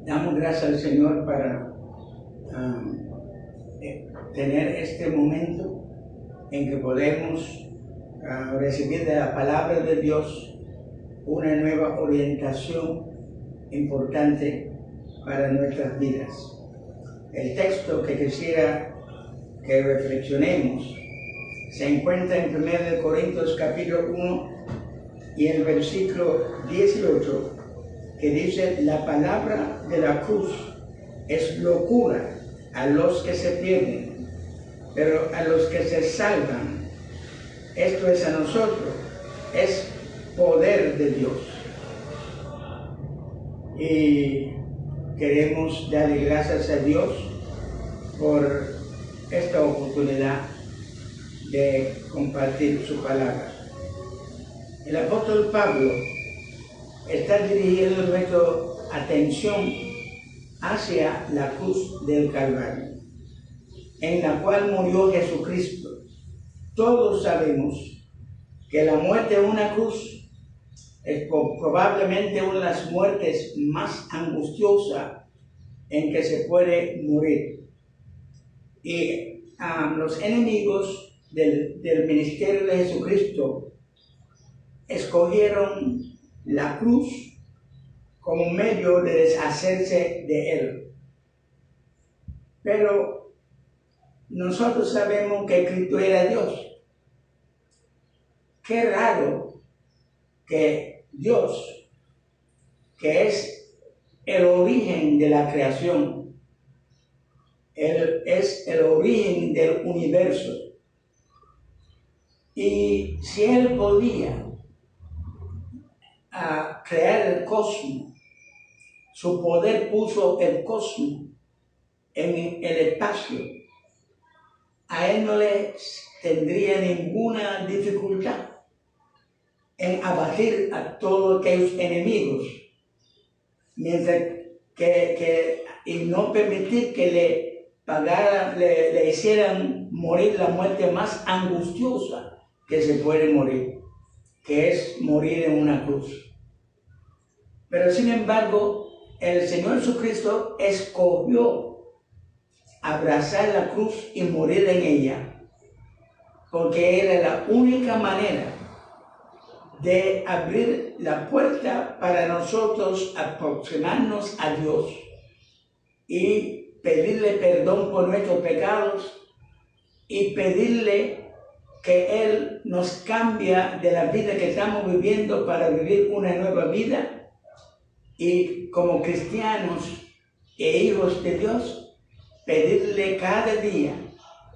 Damos gracias al Señor para tener este momento en que podemos recibir de la palabra de Dios una nueva orientación importante para nuestras vidas. El texto que quisiera que reflexionemos se encuentra en 1 Corintios capítulo 1 y el versículo 18, que dice: la palabra de la cruz es locura a los que se pierden, pero a los que se salvan, esto es a nosotros, es poder de Dios. Y queremos darle gracias a Dios por esta oportunidad de compartir su palabra. El apóstol Pablo está dirigiendo nuestra atención hacia la cruz del Calvario, en la cual murió Jesucristo. Todos sabemos que la muerte en una cruz es probablemente una de las muertes más angustiosas en que se puede morir. Y los enemigos del ministerio de Jesucristo escogieron la cruz como medio de deshacerse de él. Pero nosotros sabemos que Cristo era Dios. Qué raro que Dios, que es el origen de la creación, Él es el origen del universo. Y si Él podía crear el cosmos, su poder puso el cosmos en el espacio, a Él no le tendría ninguna dificultad en abatir a todos aquellos enemigos, mientras y no permitir que le hicieran morir la muerte más angustiosa que se puede morir, que es morir en una cruz. Pero sin embargo, el Señor Jesucristo escogió abrazar la cruz y morir en ella, porque era la única manera de abrir la puerta para nosotros aproximarnos a Dios y pedirle perdón por nuestros pecados y pedirle que Él nos cambie de la vida que estamos viviendo para vivir una nueva vida, y como cristianos e hijos de Dios, pedirle cada día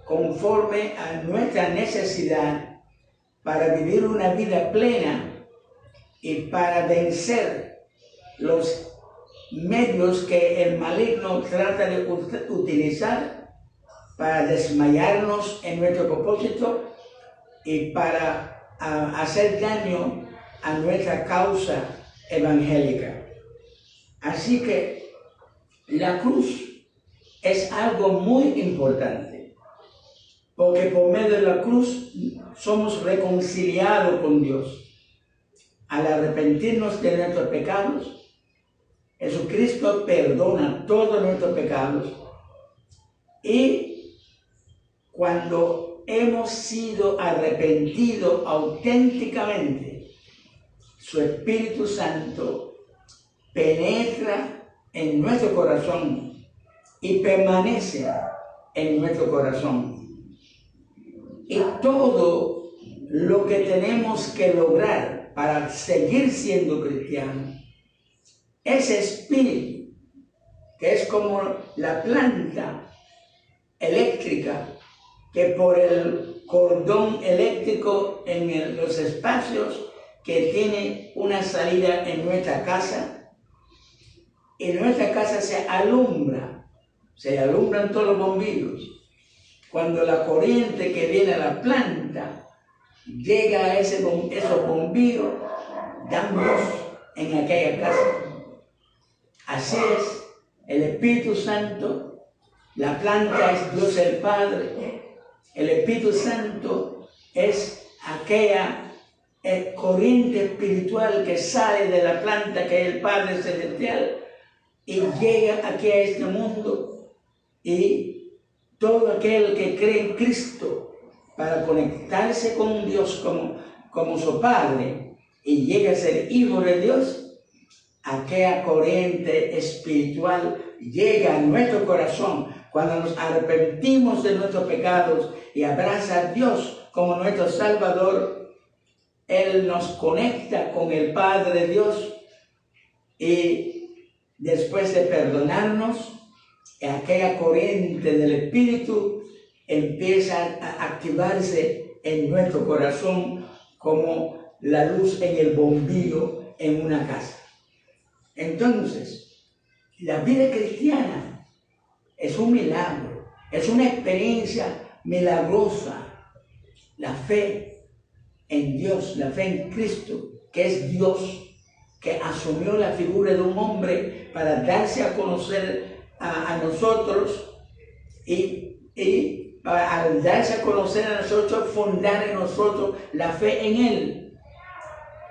conforme a nuestra necesidad para vivir una vida plena y para vencer los medios que el maligno trata de utilizar para desmayarnos en nuestro propósito y para hacer daño a nuestra causa evangélica. Así que la cruz es algo muy importante, porque por medio de la cruz somos reconciliados con Dios. Al arrepentirnos de nuestros pecados, Jesucristo perdona todos nuestros pecados, y cuando hemos sido arrepentidos auténticamente, su Espíritu Santo penetra en nuestro corazón y permanece en nuestro corazón. Y todo lo que tenemos que lograr para seguir siendo cristianos, ese espíritu, que es como la planta eléctrica, que por el cordón eléctrico en los espacios que tiene una salida en nuestra casa, y nuestra casa se alumbran todos los bombillos. Cuando la corriente que viene a la planta llega a esos bombillos, dan luz en aquella casa. Así es, el Espíritu Santo, la planta es Dios el Padre, el Espíritu Santo es aquella corriente espiritual que sale de la planta, que es el Padre Celestial, y llega aquí a este mundo, y todo aquel que cree en Cristo para conectarse con Dios como su Padre y llega a ser hijo de Dios, aquella corriente espiritual llega a nuestro corazón cuando nos arrepentimos de nuestros pecados y abraza a Dios como nuestro Salvador. Él nos conecta con el Padre de Dios, y después de perdonarnos, aquella corriente del Espíritu empieza a activarse en nuestro corazón como la luz en el bombillo en una casa. Entonces, la vida cristiana es un milagro, es una experiencia milagrosa. La fe en Dios, la fe en Cristo, que es Dios, que asumió la figura de un hombre para darse a conocer a nosotros y al darse a conocer a nosotros, fundar en nosotros la fe en Él,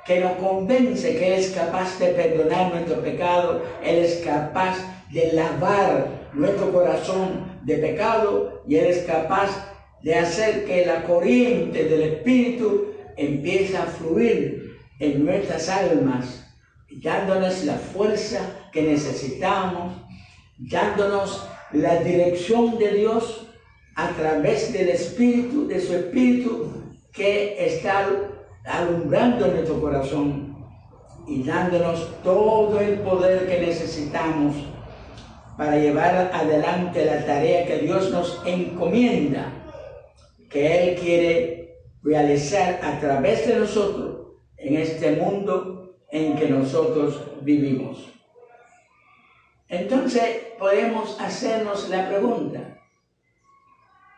que nos convence que Él es capaz de perdonar nuestro pecado, Él es capaz de lavar nuestro corazón de pecado, y Él es capaz de hacer que la corriente del Espíritu empiece a fluir en nuestras almas, dándonos la fuerza que necesitamos, dándonos la dirección de Dios a través del Espíritu, de su Espíritu que está alumbrando nuestro corazón y dándonos todo el poder que necesitamos para llevar adelante la tarea que Dios nos encomienda, que Él quiere realizar a través de nosotros en este mundo en que nosotros vivimos. Entonces podemos hacernos la pregunta: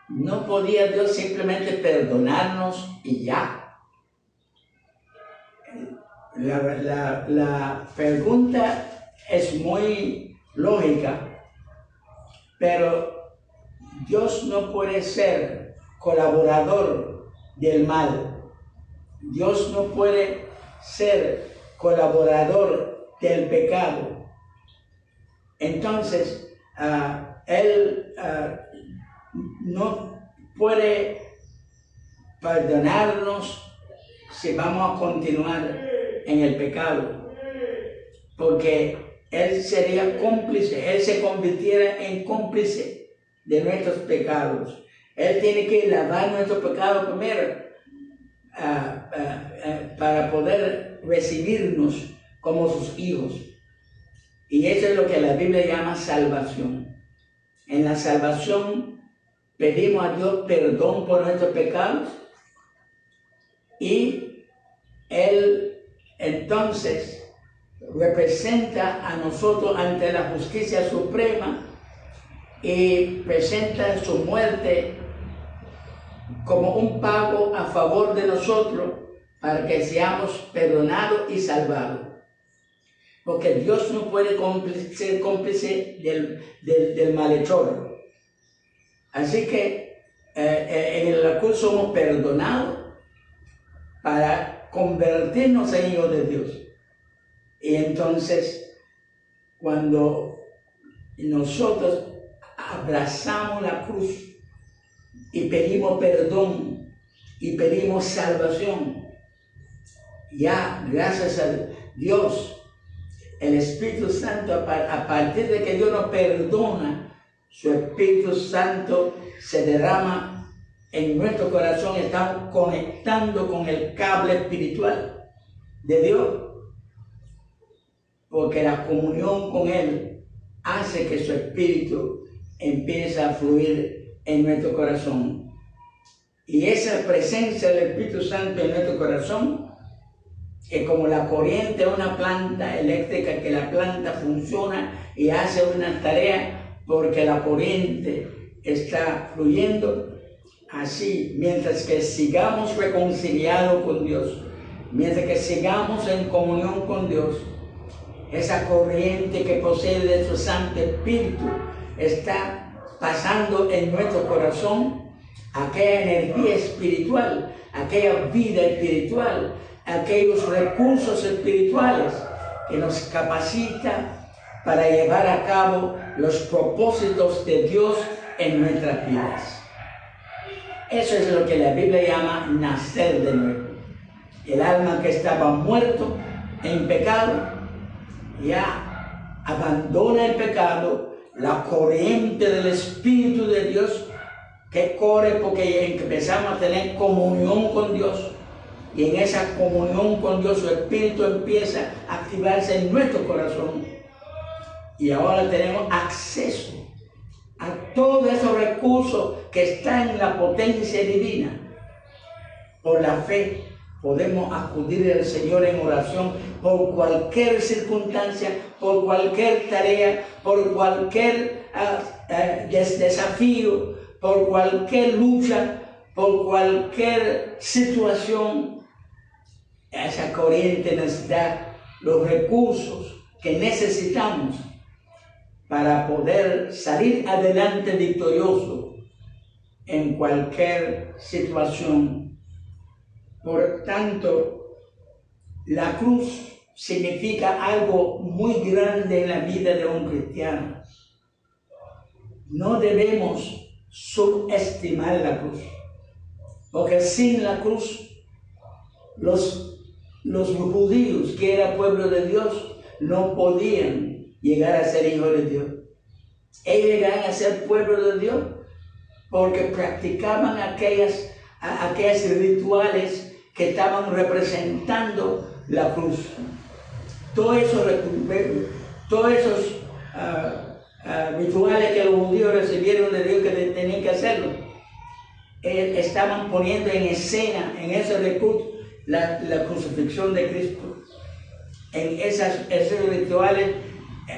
¿no podía Dios simplemente perdonarnos y ya? La pregunta es muy lógica, pero Dios no puede ser colaborador del mal. Dios no puede ser colaborador del pecado. Entonces, Él no puede perdonarnos si vamos a continuar en el pecado, porque Él sería cómplice, Él se convirtiera en cómplice de nuestros pecados. Él tiene que lavar nuestros pecados primero para poder recibirnos como sus hijos. Y eso es lo que la Biblia llama salvación. En la salvación pedimos a Dios perdón por nuestros pecados, y Él entonces representa a nosotros ante la justicia suprema y presenta su muerte como un pago a favor de nosotros para que seamos perdonados y salvados. Porque Dios no puede ser cómplice del malhechor. Así que en la cruz somos perdonados para convertirnos en hijos de Dios. Y entonces, cuando nosotros abrazamos la cruz y pedimos perdón y pedimos salvación, ya gracias a Dios, el Espíritu Santo, a partir de que Dios nos perdona, su Espíritu Santo se derrama en nuestro corazón. Estamos conectando con el cable espiritual de Dios, porque la comunión con Él hace que su Espíritu empiece a fluir en nuestro corazón. Y esa presencia del Espíritu Santo en nuestro corazón es como la corriente de una planta eléctrica, que la planta funciona y hace una tarea porque la corriente está fluyendo. Así, mientras que sigamos reconciliados con Dios, mientras que sigamos en comunión con Dios, esa corriente que posee de su Santo Espíritu está pasando en nuestro corazón aquella energía espiritual, aquella vida espiritual, aquellos recursos espirituales que nos capacita para llevar a cabo los propósitos de Dios en nuestras vidas. Eso es lo que la Biblia llama nacer de nuevo. El alma que estaba muerto en pecado, ya abandona el pecado, la corriente del Espíritu de Dios que corre porque empezamos a tener comunión con Dios. Y en esa comunión con Dios, su Espíritu empieza a activarse en nuestro corazón. Y ahora tenemos acceso a todos esos recursos que están en la potencia divina. Por la fe podemos acudir al Señor en oración por cualquier circunstancia, por cualquier tarea, por cualquier desafío, por cualquier lucha, por cualquier situación. Esa corriente nos da los recursos que necesitamos para poder salir adelante victorioso en cualquier situación. Por tanto, la cruz significa algo muy grande en la vida de un cristiano. No debemos subestimar la cruz, porque sin la cruz, los judíos, que era pueblo de Dios, no podían llegar a ser hijos de Dios. Ellos llegaron a ser pueblo de Dios porque practicaban aquellos rituales que estaban representando la cruz. Todos esos rituales que los judíos recibieron de Dios, que tenían que hacerlo, estaban poniendo en escena, en ese recurso, la crucifixión de Cristo. En esos rituales,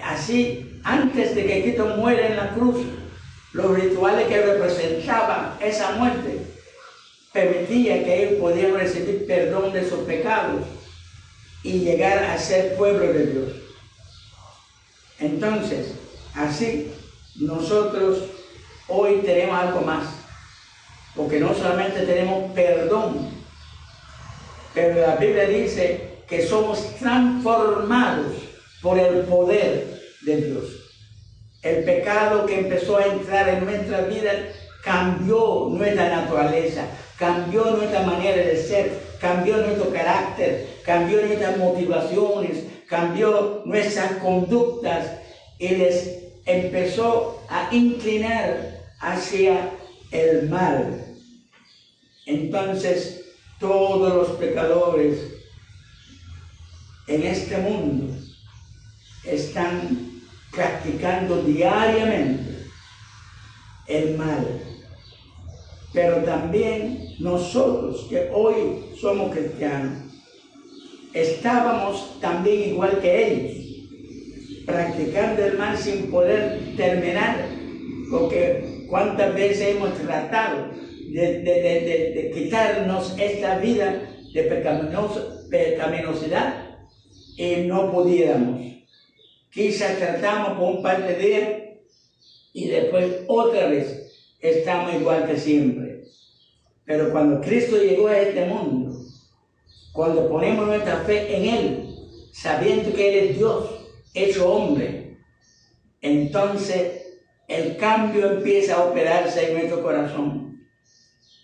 así, antes de que Cristo muera en la cruz, los rituales que representaban esa muerte permitían que ellos podían recibir perdón de sus pecados y llegar a ser pueblo de Dios. Entonces, así, nosotros hoy tenemos algo más, porque no solamente tenemos perdón, pero la Biblia dice que somos transformados por el poder de Dios. El pecado que empezó a entrar en nuestra vida cambió nuestra naturaleza, cambió nuestra manera de ser, cambió nuestro carácter, cambió nuestras motivaciones, cambió nuestras conductas y les empezó a inclinar hacia el mal. Entonces, todos los pecadores en este mundo están practicando diariamente el mal. Pero también nosotros que hoy somos cristianos, estábamos también igual que ellos, practicando el mal sin poder terminar, porque cuántas veces hemos tratado de quitarnos esta vida de pecaminosidad y no pudiéramos. Quizás tratamos por un par de días y después otra vez estamos igual que siempre. Pero cuando Cristo llegó a este mundo, cuando ponemos nuestra fe en Él, sabiendo que Él es Dios, hecho hombre, entonces el cambio empieza a operarse en nuestro corazón.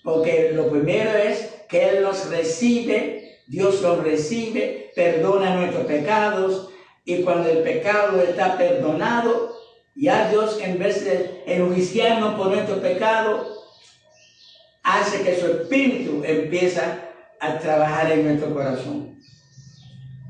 Porque lo primero es que Él nos recibe, Dios nos recibe, perdona nuestros pecados, y cuando el pecado está perdonado, ya Dios, en vez de enjuiciarnos por nuestro pecado, hace que su Espíritu empieza a trabajar en nuestro corazón.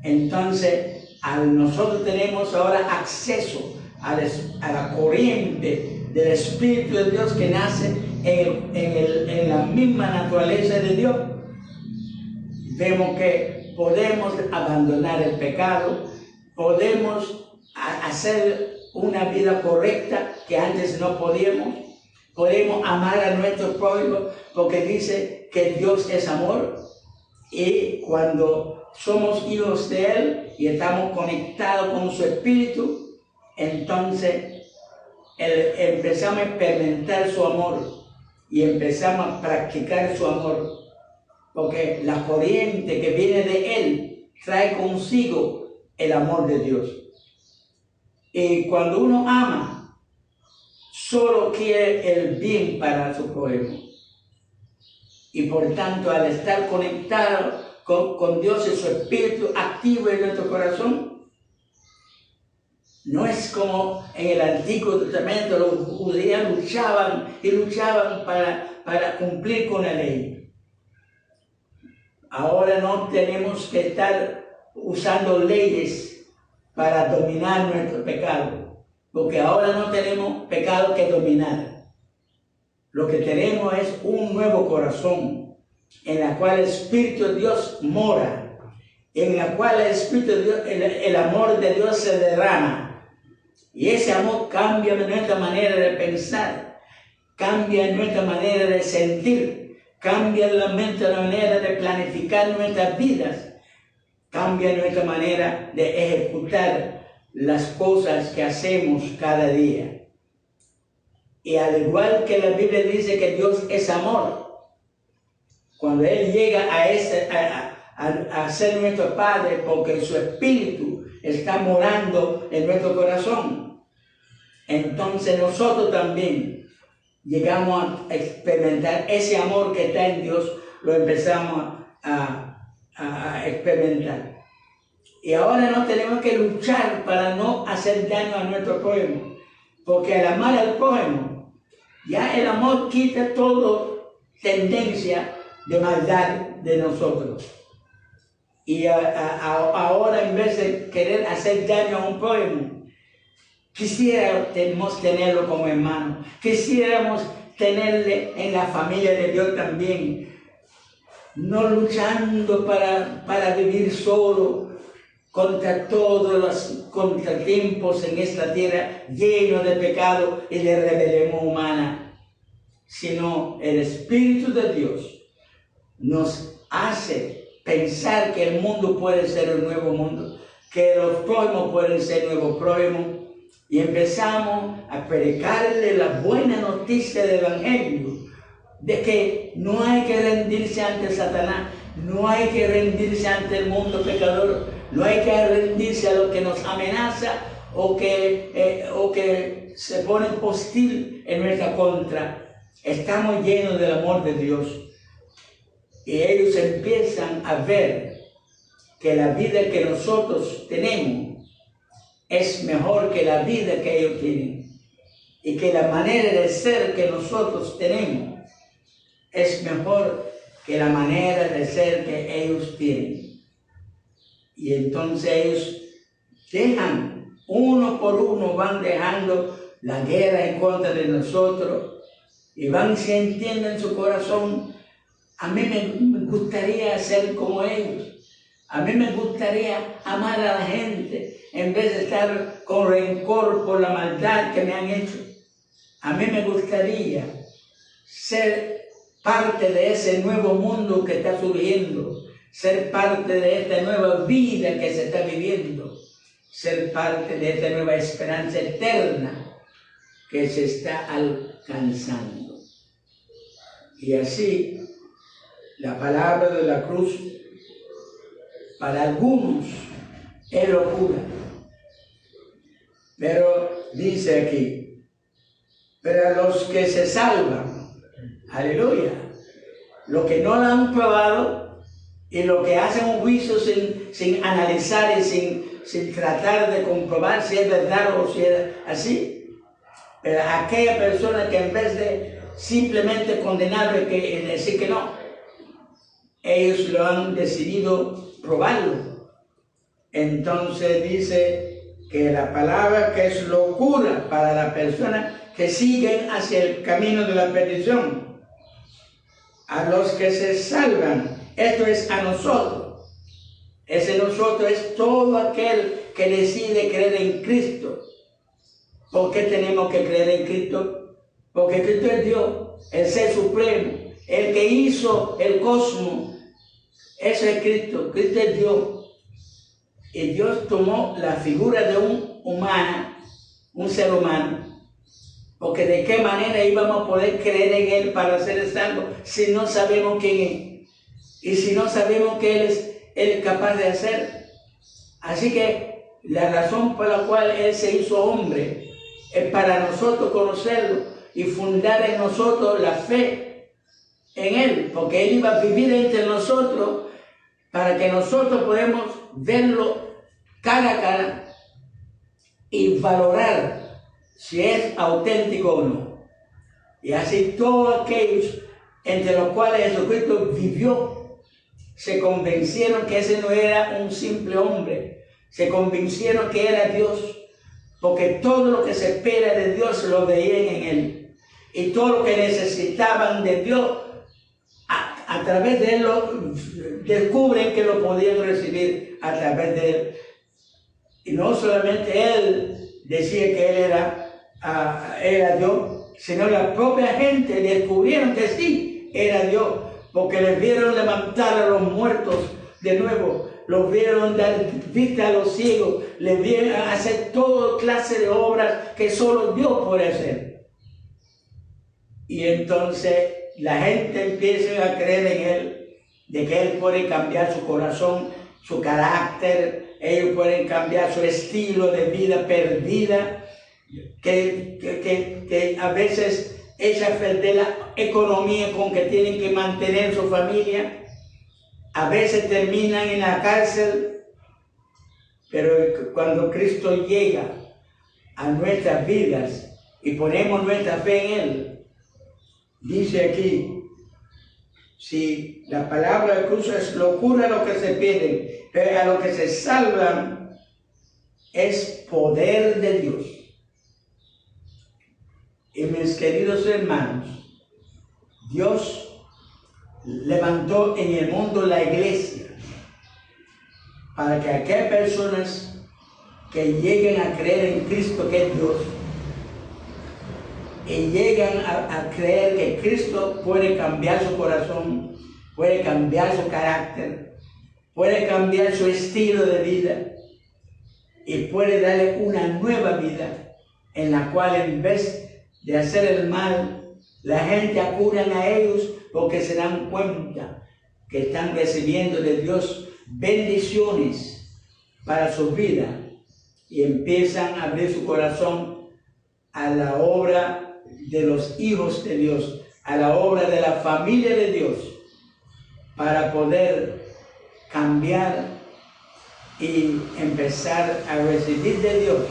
Entonces, nosotros tenemos ahora acceso a la corriente del Espíritu de Dios que nace en la misma naturaleza de Dios. Vemos que podemos abandonar el pecado, podemos hacer una vida correcta que antes no podíamos, podemos amar a nuestro prójimo porque dice que Dios es amor, y cuando somos hijos de Él y estamos conectados con su Espíritu, entonces empezamos a experimentar su amor y empezamos a practicar su amor, porque la corriente que viene de Él trae consigo el amor de Dios. Y cuando uno ama, solo quiere el bien para su prójimo. Y por tanto, al estar conectado con Dios y su Espíritu activo en nuestro corazón, no es como en el Antiguo Testamento, los judíos luchaban y luchaban para cumplir con la ley. Ahora no tenemos que estar usando leyes para dominar nuestro pecado, porque ahora no tenemos pecado que dominar. Lo que tenemos es un nuevo corazón, en la cual el Espíritu de Dios mora, en la cual el Espíritu de Dios, el amor de Dios se derrama. Y ese amor cambia nuestra manera de pensar, cambia nuestra manera de sentir, cambia la manera de planificar nuestras vidas, cambia nuestra manera de ejecutar las cosas que hacemos cada día. Y al igual que la Biblia dice que Dios es amor, cuando Él llega a ser nuestro Padre, porque su Espíritu está morando en nuestro corazón, entonces nosotros también llegamos a experimentar ese amor que está en Dios, lo empezamos a experimentar. Y ahora no tenemos que luchar para no hacer daño a nuestro prójimo, porque al amar al prójimo, ya el amor quita toda tendencia de maldad de nosotros. Y ahora, en vez de querer hacer daño a un prójimo, quisiéramos tenerlo como hermano, quisiéramos tenerle en la familia de Dios también, no luchando para vivir solo contra todos los contratiempos en esta tierra lleno de pecado y de rebelión humana, sino el Espíritu de Dios nos hace pensar que el mundo puede ser un nuevo mundo, que los prójimos pueden ser nuevos prójimos, y empezamos a predicarle la buena noticia del Evangelio, de que no hay que rendirse ante Satanás, no hay que rendirse ante el mundo pecador, no hay que rendirse a lo que nos amenaza o que se pone hostil en nuestra contra. Estamos llenos del amor de Dios. Y ellos empiezan a ver que la vida que nosotros tenemos es mejor que la vida que ellos tienen. Y que la manera de ser que nosotros tenemos es mejor que la manera de ser que ellos tienen. Y entonces ellos dejan, uno por uno van dejando la guerra en contra de nosotros y van sintiendo en su corazón: a mí me gustaría ser como ellos. A mí me gustaría amar a la gente en vez de estar con rencor por la maldad que me han hecho. A mí me gustaría ser parte de ese nuevo mundo que está surgiendo, ser parte de esta nueva vida que se está viviendo, ser parte de esta nueva esperanza eterna que se está alcanzando. Y así, la palabra de la cruz para algunos es locura. Pero dice aquí, pero a los que se salvan, aleluya, los que no lo han probado y los que hacen un juicio sin analizar y sin tratar de comprobar si es verdad o si es así, pero aquella persona que en vez de simplemente condenarlo y decir que no, ellos lo han decidido probarlo. Entonces dice que la palabra que es locura para las personas que siguen hacia el camino de la perdición. A los que se salvan, esto es a nosotros. Ese nosotros es todo aquel que decide creer en Cristo. ¿Por qué tenemos que creer en Cristo? Porque Cristo es Dios, el Ser Supremo, el que hizo el cosmos. Eso es Cristo. Cristo es Dios. Y Dios tomó la figura de un ser humano. Porque de qué manera íbamos a poder creer en Él para ser salvos si no sabemos quién es. Y si no sabemos qué Él es capaz de hacer. Así que la razón por la cual Él se hizo hombre es para nosotros conocerlo y fundar en nosotros la fe en Él, porque Él iba a vivir entre nosotros para que nosotros podamos verlo cara a cara y valorar si es auténtico o no. Y así todos aquellos entre los cuales Jesucristo vivió se convencieron que ese no era un simple hombre, se convencieron que era Dios, porque todo lo que se espera de Dios lo veían en Él, y todo lo que necesitaban de Dios a través de Él descubren que lo podían recibir a través de Él. Y no solamente Él decía que Él era Dios, sino la propia gente descubrieron que sí era Dios, porque les vieron levantar a los muertos de nuevo, los vieron dar vista a los ciegos, les vieron hacer toda clase de obras que solo Dios puede hacer. Y entonces la gente empieza a creer en Él, de que Él puede cambiar su corazón, su carácter, ellos pueden cambiar su estilo de vida perdida, que a veces echa a perder la economía con que tienen que mantener su familia, a veces terminan en la cárcel, pero cuando Cristo llega a nuestras vidas y ponemos nuestra fe en Él, dice aquí, si la palabra de Cruz es locura a los que se pierden, pero a los que se salvan es poder de Dios. Y mis queridos hermanos, Dios levantó en el mundo la iglesia para que aquellas personas que lleguen a creer en Cristo que es Dios y llegan a creer que Cristo puede cambiar su corazón, puede cambiar su carácter, puede cambiar su estilo de vida y puede darle una nueva vida en la cual en vez de hacer el mal, la gente acudan a ellos porque se dan cuenta que están recibiendo de Dios bendiciones para su vida y empiezan a abrir su corazón a la obra de los hijos de Dios, a la obra de la familia de Dios, para poder cambiar y empezar a recibir de Dios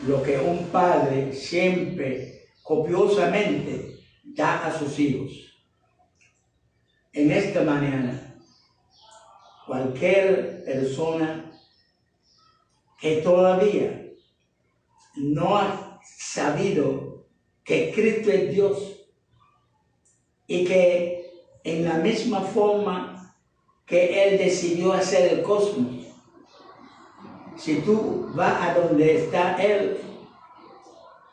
lo que un padre siempre copiosamente da a sus hijos. En esta mañana, cualquier persona que todavía no ha sabido que Cristo es Dios y que en la misma forma que Él decidió hacer el cosmos, si tú vas a donde está Él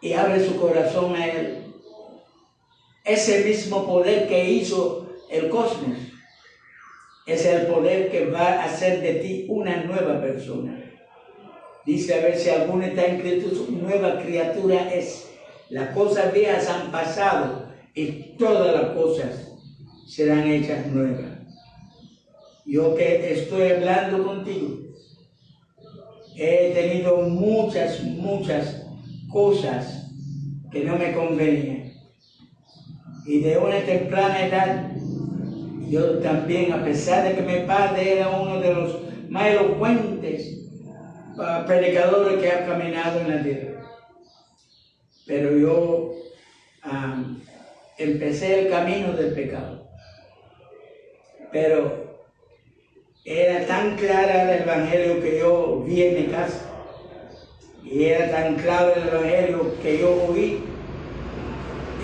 y abres su corazón a Él, ese mismo poder que hizo el cosmos es el poder que va a hacer de ti una nueva persona. Dice, a ver si alguno está en Cristo, su nueva criatura es. Las cosas viejas han pasado y todas las cosas serán hechas nuevas. Yo que estoy hablando contigo, he tenido muchas cosas que no me convenían. Y de una temprana edad, yo también, a pesar de que mi padre era uno de los más elocuentes predicadores que ha caminado en la tierra, pero yo empecé el camino del pecado. Pero era tan clara el evangelio que yo vi en mi casa, y era tan claro el evangelio que yo oí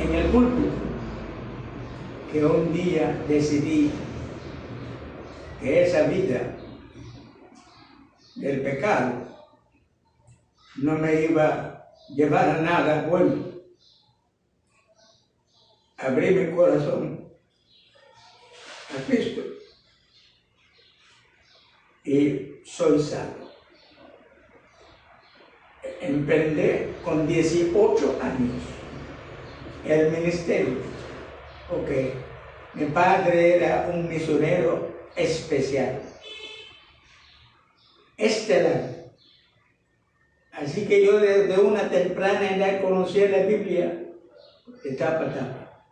en el púlpito, que un día decidí que esa vida del pecado no me iba a llevar a nada bueno. Abrí mi corazón a Cristo y soy salvo. Emprendí con 18 años el ministerio, porque mi padre era un misionero especial, estelar, Así que yo desde una temprana edad conocía la Biblia de tapa a tapa.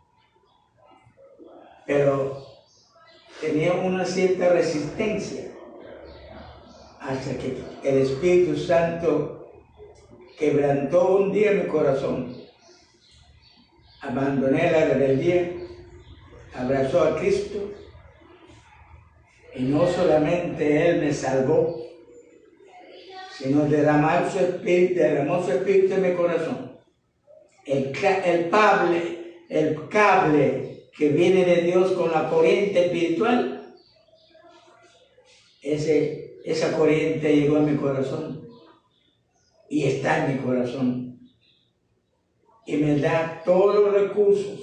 Pero tenía una cierta resistencia hasta que el Espíritu Santo quebrantó un día mi corazón. Abandoné la rebeldía, abrazó a Cristo y no solamente Él me salvó, sino derramó su espíritu en mi corazón. El cable que viene de Dios con la corriente espiritual, esa corriente llegó a mi corazón y está en mi corazón y me da todos los recursos,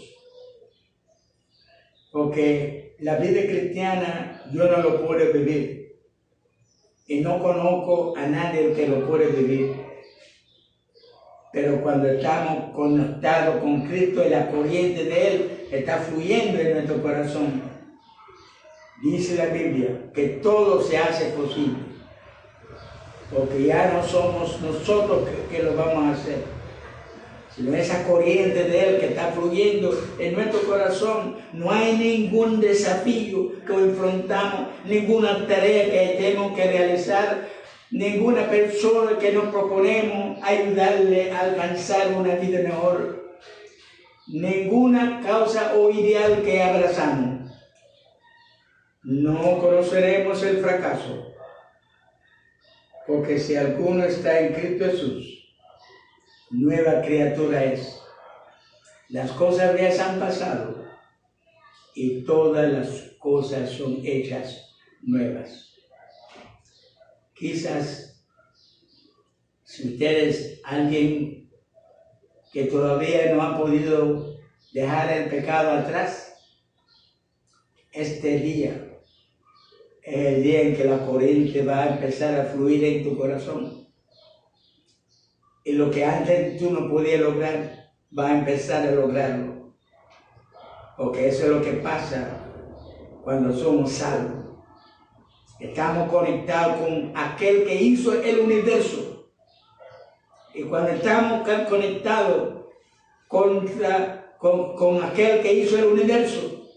porque la vida cristiana yo no lo puedo vivir y no conozco a nadie que lo puede vivir. Pero cuando estamos conectados con Cristo y la corriente de Él está fluyendo en nuestro corazón, dice la Biblia que todo se hace posible, porque ya no somos nosotros que lo vamos a hacer, sino esa corriente de Él que está fluyendo en nuestro corazón. No hay ningún desafío que enfrentamos, ninguna tarea que tenemos que realizar, ninguna persona que nos proponemos ayudarle a alcanzar una vida mejor, ninguna causa o ideal que abrazamos. No conoceremos el fracaso, porque si alguno está en Cristo Jesús, nueva criatura es. Las cosas viejas han pasado y todas las cosas son hechas nuevas. Quizás, si ustedes, alguien que todavía no ha podido dejar el pecado atrás, este día es el día en que la corriente va a empezar a fluir en tu corazón. Y lo que antes tú no podías lograr, va a empezar a lograrlo. Porque eso es lo que pasa cuando somos salvos. Estamos conectados con aquel que hizo el universo. Y cuando estamos conectados con aquel que hizo el universo,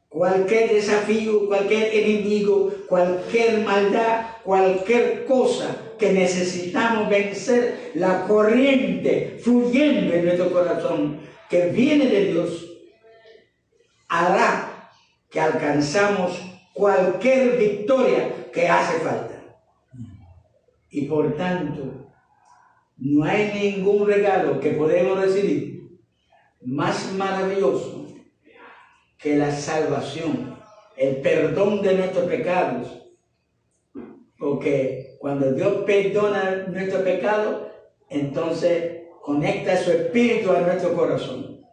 cualquier desafío, cualquier enemigo, cualquier maldad, cualquier cosa que necesitamos vencer, la corriente fluyendo en nuestro corazón que viene de Dios hará que alcanzamos cualquier victoria que hace falta. Y por tanto, no hay ningún regalo que podemos recibir más maravilloso que la salvación, el perdón de nuestros pecados. Porque cuando Dios perdona nuestro pecado, entonces conecta su espíritu a nuestro corazón.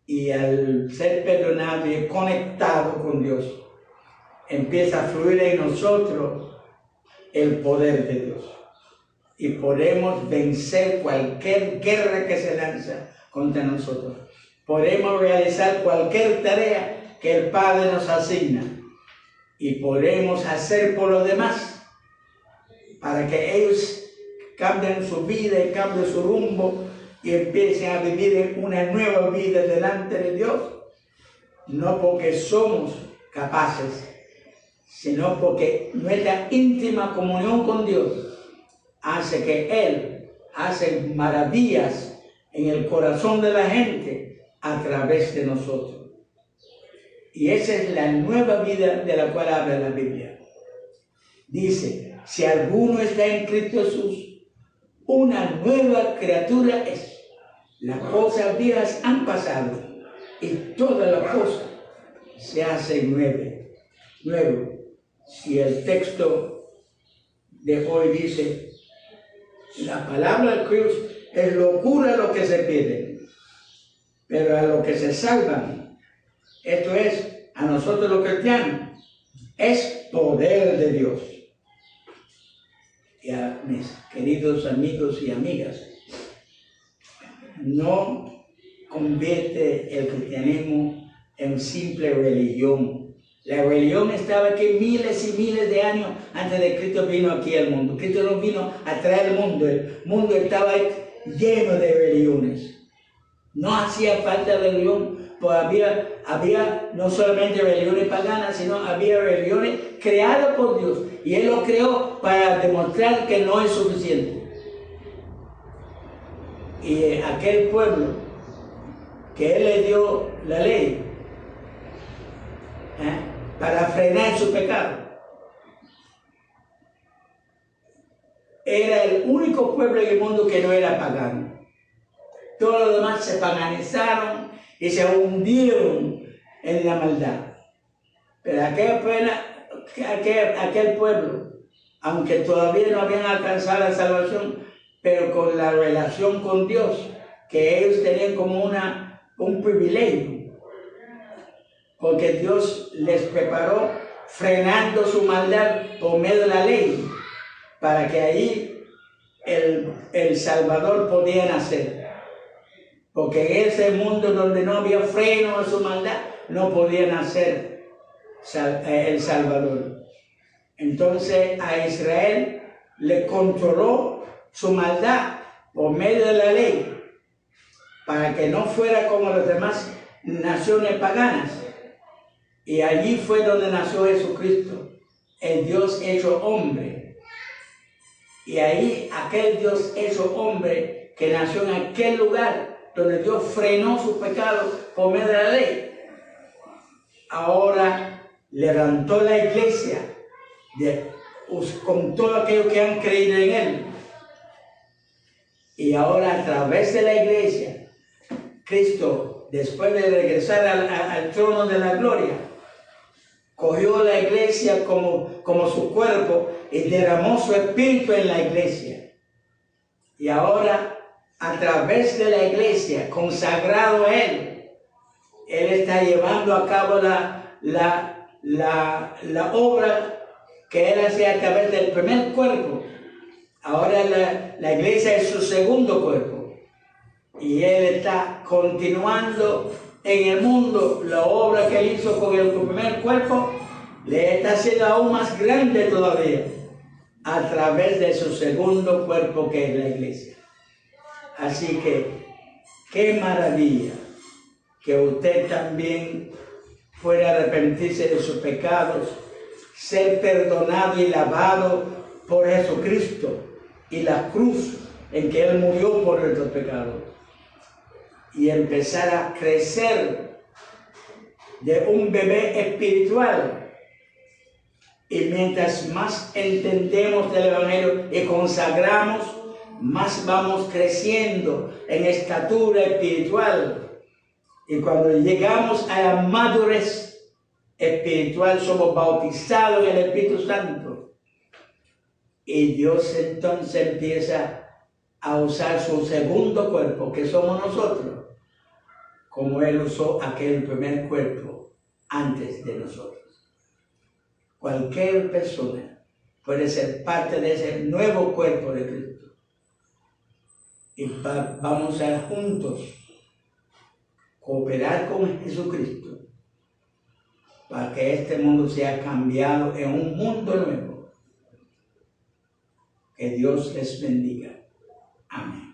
Y al ser perdonado y conectado con Dios, empieza a fluir en nosotros el poder de Dios. Y podemos vencer cualquier guerra que se lanza contra nosotros. Podemos realizar cualquier tarea que el Padre nos asigna. Y podemos hacer por los demás para que ellos cambien su vida y cambien su rumbo y empiecen a vivir una nueva vida delante de Dios. No porque somos capaces, sino porque nuestra íntima comunión con Dios hace que Él hace maravillas en el corazón de la gente a través de nosotros. Y esa es la nueva vida de la cual habla la Biblia. Dice, si alguno está en Cristo Jesús, una nueva criatura es. Las cosas viejas han pasado y todas las cosas se hacen nuevo. Si el texto de hoy dice, la palabra de Dios es locura a los que se pierden, pero a los que se salvan, esto es, a nosotros los cristianos, es poder de Dios. Y a mis queridos amigos y amigas, no convierte el cristianismo en simple religión, La rebelión estaba aquí miles y miles de años antes de Cristo vino aquí al mundo. Cristo no vino a traer el mundo estaba lleno de rebeliones. No hacía falta rebelión, pues había no solamente rebeliones paganas, sino había rebeliones creadas por Dios. Y Él lo creó para demostrar que no es suficiente. Y aquel pueblo que Él le dio la ley para frenar su pecado, era el único pueblo en el mundo que no era pagano. Todos los demás se paganizaron y se hundieron en la maldad. Pero aquel pueblo, aunque todavía no habían alcanzado la salvación, pero con la relación con Dios, que ellos tenían como un privilegio, porque Dios les preparó frenando su maldad por medio de la ley, para que ahí el Salvador podía nacer. Porque en ese mundo donde no había freno a su maldad, no podía nacer el Salvador. Entonces a Israel le controló su maldad por medio de la ley, para que no fuera como las demás naciones paganas. Y allí fue donde nació Jesucristo, el Dios hecho hombre. Y ahí aquel Dios hecho hombre que nació en aquel lugar donde Dios frenó sus pecados por medio de la ley, ahora levantó la iglesia con todos aquellos que han creído en Él. Y ahora a través de la iglesia, Cristo, después de regresar al trono de la gloria, cogió la iglesia como su cuerpo y derramó su espíritu en la iglesia. Y ahora, a través de la iglesia, consagrado a Él, Él está llevando a cabo la obra que Él hacía a través del primer cuerpo. Ahora la iglesia es su segundo cuerpo. Y Él está continuando en el mundo la obra que Él hizo con el primer cuerpo, le está haciendo aún más grande todavía a través de su segundo cuerpo, que es la iglesia. Así que, qué maravilla que usted también pueda arrepentirse de sus pecados, ser perdonado y lavado por Jesucristo y la cruz en que Él murió por nuestros pecados, y empezar a crecer de un bebé espiritual. Y mientras más entendemos del Evangelio y consagramos, más vamos creciendo en estatura espiritual. Y cuando llegamos a la madurez espiritual, somos bautizados en el Espíritu Santo. Y Dios entonces empieza a usar su segundo cuerpo, que somos nosotros, como Él usó aquel primer cuerpo antes de nosotros. Cualquier persona puede ser parte de ese nuevo cuerpo de Cristo. Y vamos a juntos cooperar con Jesucristo para que este mundo sea cambiado en un mundo nuevo. Que Dios les bendiga. Amén.